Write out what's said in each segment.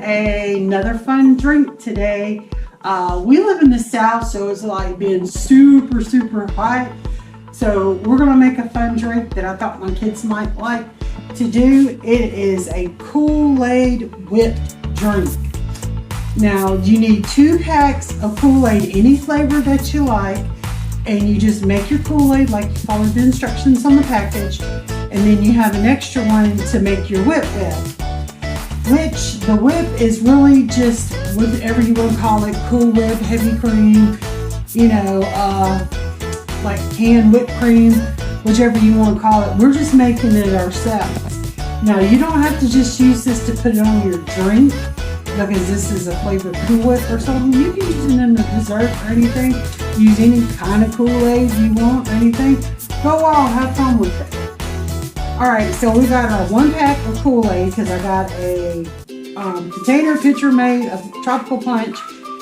another fun drink today. We live in the South, so it's like being super hot. So we're gonna make a fun drink that I thought my kids might like to do. It is a Kool Aid Whip Drink. Now you need 2 packs of Kool Aid, any flavor that you like, and you just make your Kool Aid like you follow the instructions on the package, and then you have an extra one to make your whip with. Which the whip is really just whatever you want to call it, Cool Whip, heavy cream, you know, like canned whipped cream, whichever you want to call it. We're just making it ourselves. Now you don't have to just use this to put it on your drink, because this is a flavored Cool Whip or something. You can use it in the dessert or anything. Use any kind of Kool-Aid you want or anything. Go wild, have fun with it. Alright, so we got our 1 pack of Kool-Aid because I got a container pitcher made of Tropical Punch.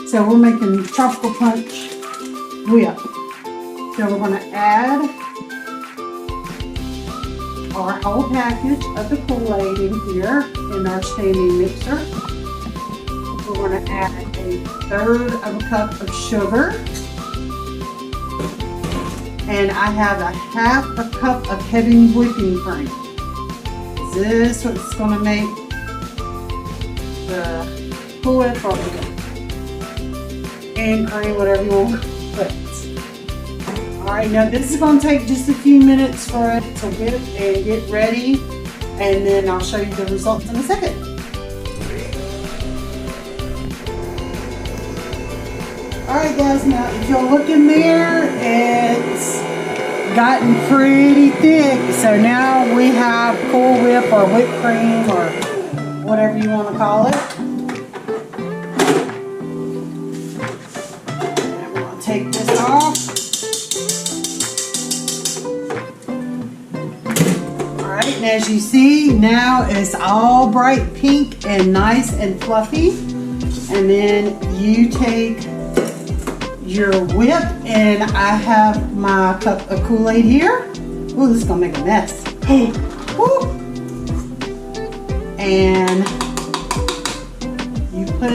So we're making Tropical Punch Whip. So we're going to add our whole package of the Kool-Aid in here in our standing mixer. We're going to add a 1/3 of a cup of sugar. And I have a 1/2 cup of heavy whipping cream. Is this what's going to make the Cool Whip or and cream, whatever you want to put. Alright, now this is going to take just a few minutes for it to whip and get ready. And then I'll show you the results in a second. Alright guys, now if you'll look in there, it's gotten pretty thick. So now we have Cool Whip or whipped cream or whatever you want to call it. And we're going to take this off. Alright, and as you see, now it's all bright pink and nice and fluffy. And then you take your whip, and I have my cup of Kool-Aid here. Ooh, this is gonna make a mess. Woo. And you put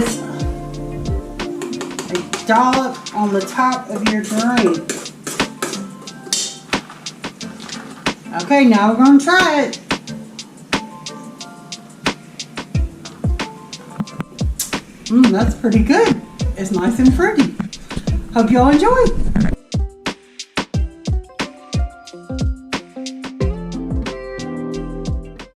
a dollop on the top of your drink. Okay, now we're gonna try it. That's pretty good. It's nice and fruity. Hope y'all enjoy.